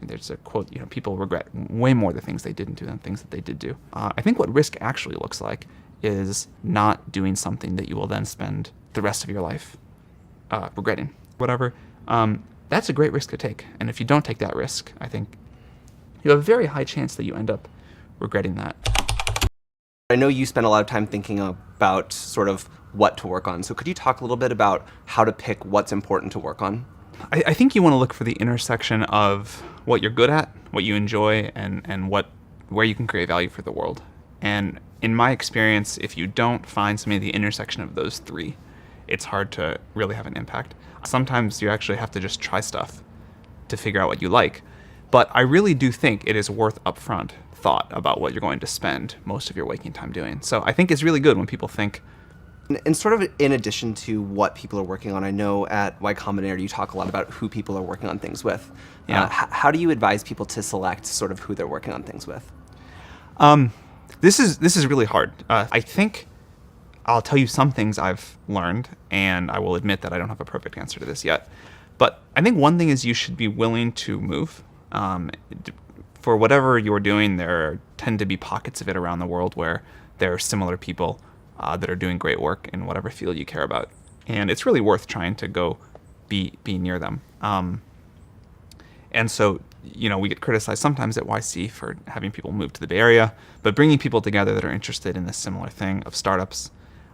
there's a quote, people regret way more the things they didn't do than things that they did do. I think what risk actually looks like is not doing something that you will then spend the rest of your life regretting. Whatever. That's a great risk to take. And if you don't take that risk, I think you have a very high chance that you end up regretting that. I know you spend a lot of time thinking about sort of what to work on. So could you talk a little bit about how to pick what's important to work on? I think you want to look for the intersection of what you're good at, what you enjoy, and where you can create value for the world. And in my experience, if you don't find something at the intersection of those three, it's hard to really have an impact. Sometimes you actually have to just try stuff to figure out what you like. But I really do think it is worth upfront thought about what you're going to spend most of your waking time doing. So I think it's really good when people think. And sort of in addition to what people are working on, I know at Y Combinator you talk a lot about who people are working on things with. Yeah. How do you advise people to select sort of who they're working on things with? This is really hard. I think I'll tell you some things I've learned, and I will admit that I don't have a perfect answer to this yet. But I think one thing is you should be willing to move. For whatever you're doing, there tend to be pockets of it around the world where there are similar people that are doing great work in whatever field you care about. And it's really worth trying to go be near them. And so, we get criticized sometimes at YC for having people move to the Bay Area, but bringing people together that are interested in this similar thing of startups,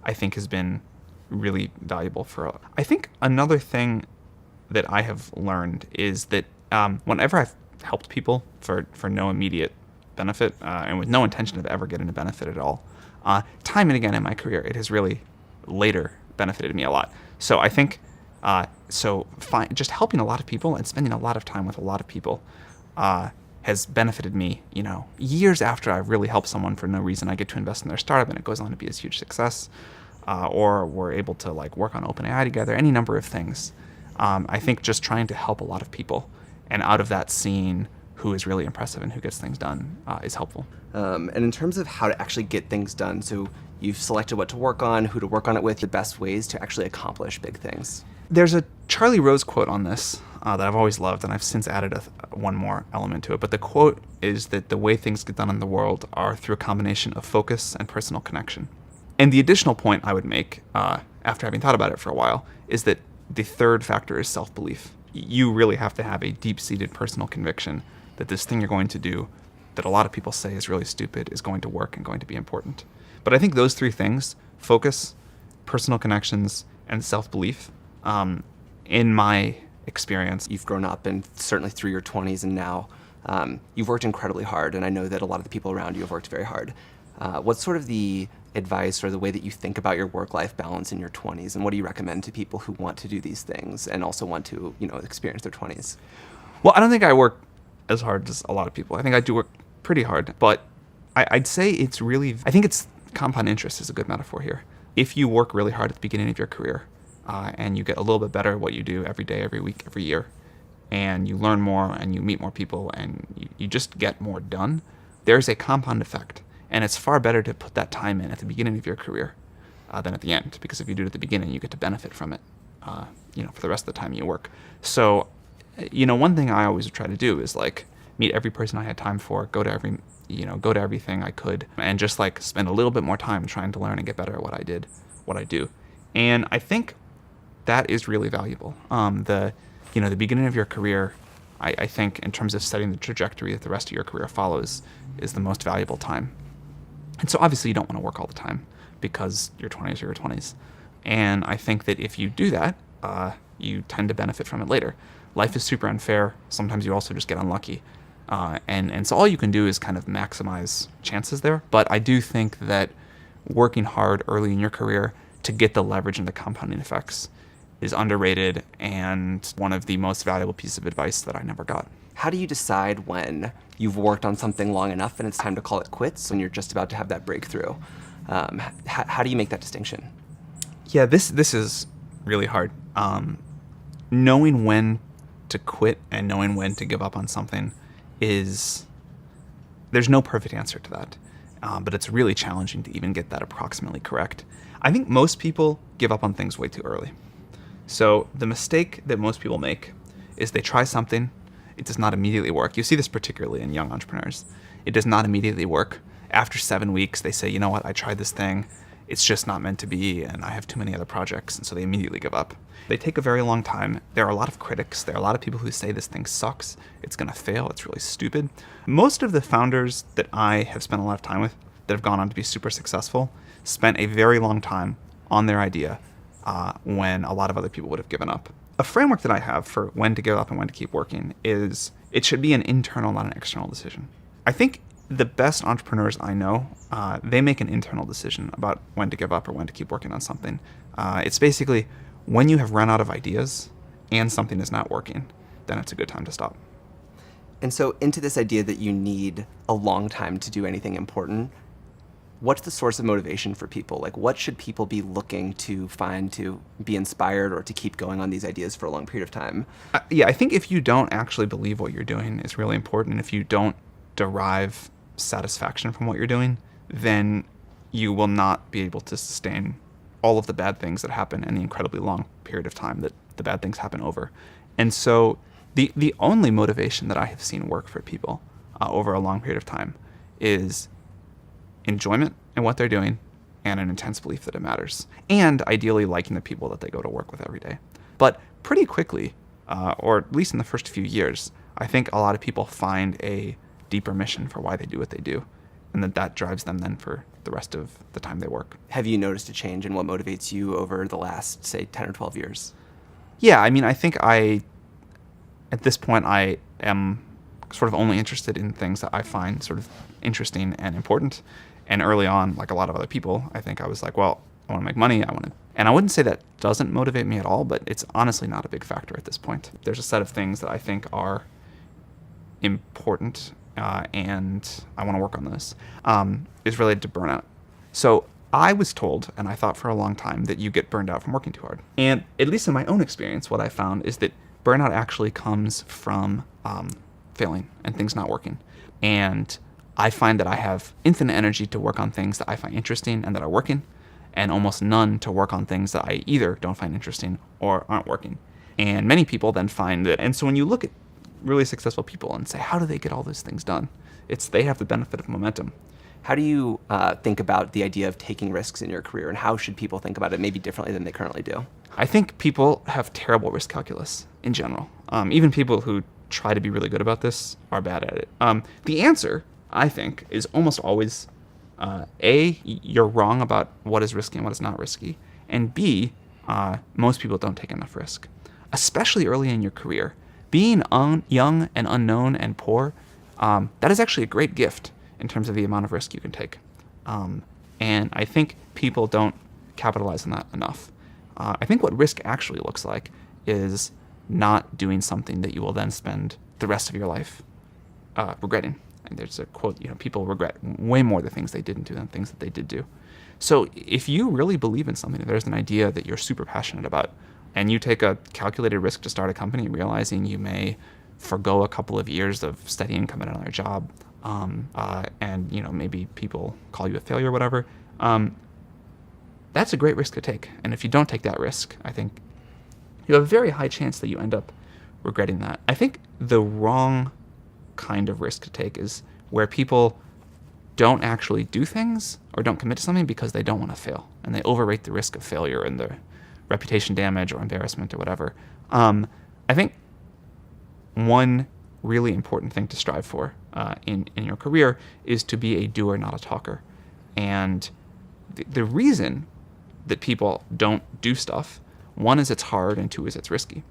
I think has been really valuable I think another thing that I have learned is that whenever I've helped people for no immediate benefit and with no intention of ever getting a benefit at all, time and again in my career, it has really later benefited me a lot. So I think just helping a lot of people and spending a lot of time with a lot of people has benefited me, years after I've really helped someone for no reason. I get to invest in their startup and it goes on to be a huge success. Or we're able to work on OpenAI together, any number of things. I think just trying to help a lot of people and out of that seeing who is really impressive and who gets things done is helpful. And in terms of how to actually get things done, so you've selected what to work on, who to work on it with, the best ways to actually accomplish big things. There's a Charlie Rose quote on this that I've always loved, and I've since added one more element to it. But the quote is that the way things get done in the world are through a combination of focus and personal connection. And the additional point I would make, after having thought about it for a while, is that the third factor is self-belief. You really have to have a deep-seated personal conviction that this thing you're going to do that a lot of people say is really stupid is going to work and going to be important. But I think those three things, focus, personal connections, and self-belief, in my experience. You've grown up and certainly through your 20s and now you've worked incredibly hard, and I know that a lot of the people around you have worked very hard. What's sort of the advice or the way that you think about your work-life balance in your 20s, and what do you recommend to people who want to do these things and also want to, experience their 20s? Well, I don't think I work as hard as a lot of people. I think I do work pretty hard, but I'd say I think it's compound interest is a good metaphor here. If you work really hard at the beginning of your career and you get a little bit better at what you do every day, every week, every year, and you learn more and you meet more people and you just get more done, there's a compound effect. And it's far better to put that time in at the beginning of your career than at the end, because if you do it at the beginning, you get to benefit from it, for the rest of the time you work. So, one thing I always try to do is meet every person I had time for, go to everything I could, and just spend a little bit more time trying to learn and get better at what I do. And I think that is really valuable. The beginning of your career, I think in terms of setting the trajectory that the rest of your career follows, is the most valuable time. And so obviously you don't want to work all the time because your 20s are your 20s. And I think that if you do that, you tend to benefit from it later. Life is super unfair. Sometimes you also just get unlucky. And so all you can do is kind of maximize chances there. But I do think that working hard early in your career to get the leverage and the compounding effects is underrated and one of the most valuable pieces of advice that I never got. How do you decide when you've worked on something long enough and it's time to call it quits when you're just about to have that breakthrough? How do you make that distinction? Yeah, this is really hard. Knowing when to quit and knowing when to give up on something there's no perfect answer to that. But it's really challenging to even get that approximately correct. I think most people give up on things way too early. So the mistake that most people make is they try something it does not immediately work. You see this particularly in young entrepreneurs. It does not immediately work. After 7 weeks, they say, you know what, I tried this thing. It's just not meant to be, and I have too many other projects, and so they immediately give up. They take a very long time. There are a lot of critics. There are a lot of people who say this thing sucks. It's going to fail. It's really stupid. Most of the founders that I have spent a lot of time with that have gone on to be super successful spent a very long time on their idea when a lot of other people would have given up. A framework that I have for when to give up and when to keep working is it should be an internal, not an external decision. I think the best entrepreneurs I know, they make an internal decision about when to give up or when to keep working on something. It's basically when you have run out of ideas and something is not working, then it's a good time to stop. And so into this idea that you need a long time to do anything important, what's the source of motivation for people? Like, what should people be looking to find to be inspired or to keep going on these ideas for a long period of time? Yeah, I think if you don't actually believe what you're doing is really important. If you don't derive satisfaction from what you're doing, then you will not be able to sustain all of the bad things that happen in the incredibly long period of time that the bad things happen over. And so the only motivation that I have seen work for people over a long period of time is enjoyment in what they're doing and an intense belief that it matters, and ideally liking the people that they go to work with every day. But pretty quickly, or at least in the first few years, I think a lot of people find a deeper mission for why they do what they do, and that drives them then for the rest of the time they work. Have you noticed a change in what motivates you over the last, say, 10 or 12 years? Yeah, I mean, I think at this point, I am sort of only interested in things that I find sort of interesting and important. And early on, like a lot of other people, I think I was like, well, I want to make money. And I wouldn't say that doesn't motivate me at all, but it's honestly not a big factor at this point. There's a set of things that I think are important, and I want to work on those, is related to burnout. So I was told, and I thought for a long time, that you get burned out from working too hard. And at least in my own experience, what I found is that burnout actually comes from failing and things not working. And I find that I have infinite energy to work on things that I find interesting and that are working, and almost none to work on things that I either don't find interesting or aren't working. And many people then find that, and so when you look at really successful people and say, how do they get all those things done? It's they have the benefit of momentum. How do you think about the idea of taking risks in your career, and how should people think about it maybe differently than they currently do? I think people have terrible risk calculus in general. Even people who try to be really good about this are bad at it. The answer, I think, is almost always A, you're wrong about what is risky and what is not risky, and B, most people don't take enough risk, especially early in your career. Being young and unknown and poor, that is actually a great gift in terms of the amount of risk you can take. And I think people don't capitalize on that enough. I think what risk actually looks like is not doing something that you will then spend the rest of your life regretting. And there's a quote, people regret way more the things they didn't do than things that they did do. So if you really believe in something, if there's an idea that you're super passionate about, and you take a calculated risk to start a company, realizing you may forgo a couple of years of steady income at another job, and maybe people call you a failure or whatever, that's a great risk to take. And if you don't take that risk, I think you have a very high chance that you end up regretting that. I think the wrong kind of risk to take is where people don't actually do things or don't commit to something because they don't want to fail, and they overrate the risk of failure and the reputation damage or embarrassment or whatever. I think one really important thing to strive for in your career is to be a doer, not a talker. And the reason that people don't do stuff, one is it's hard, and two is it's risky.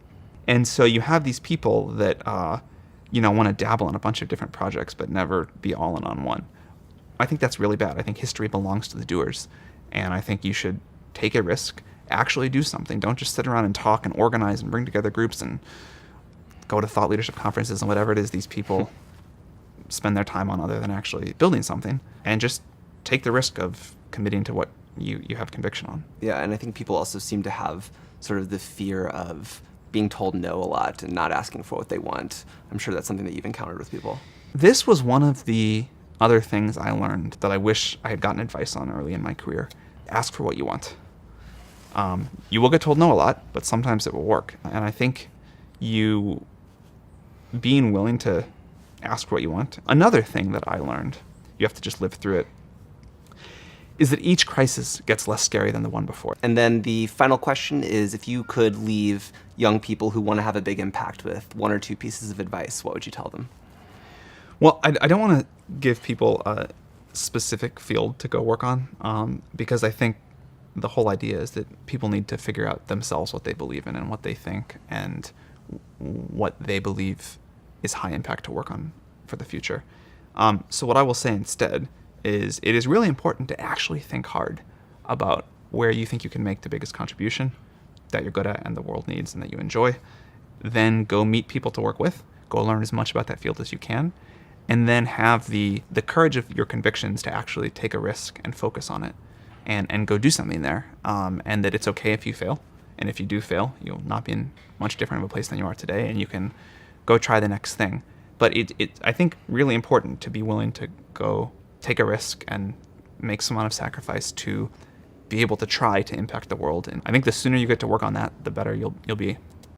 And so you have these people that want to dabble in a bunch of different projects but never be all in on one. I think that's really bad. I think history belongs to the doers, and I think you should take a risk, actually do something. Don't just sit around and talk and organize and bring together groups and go to thought leadership conferences and whatever it is these people spend their time on other than actually building something, and just take the risk of committing to what you have conviction on. Yeah, and I think people also seem to have sort of the fear of being told no a lot and not asking for what they want. I'm sure that's something that you've encountered with people. This was one of the other things I learned that I wish I had gotten advice on early in my career. Ask for what you want. You will get told no a lot, but sometimes it will work. And I think you being willing to ask what you want. Another thing that I learned, you have to just live through it, is that each crisis gets less scary than the one before. And then the final question is, if you could leave young people who want to have a big impact with one or two pieces of advice, what would you tell them? Well, I don't want to give people a specific field to go work on, because I think the whole idea is that people need to figure out themselves what they believe in and what they think and what they believe is high impact to work on for the future. So what I will say instead is it is really important to actually think hard about where you think you can make the biggest contribution that you're good at and the world needs and that you enjoy. Then go meet people to work with, go learn as much about that field as you can, and then have the courage of your convictions to actually take a risk and focus on it and go do something there. And that it's okay if you fail. And if you do fail, you'll not be in much different of a place than you are today, and you can go try the next thing. But it's I think, really important to be willing to go take a risk and make some amount of sacrifice to be able to try to impact the world. And I think the sooner you get to work on that, the better you'll be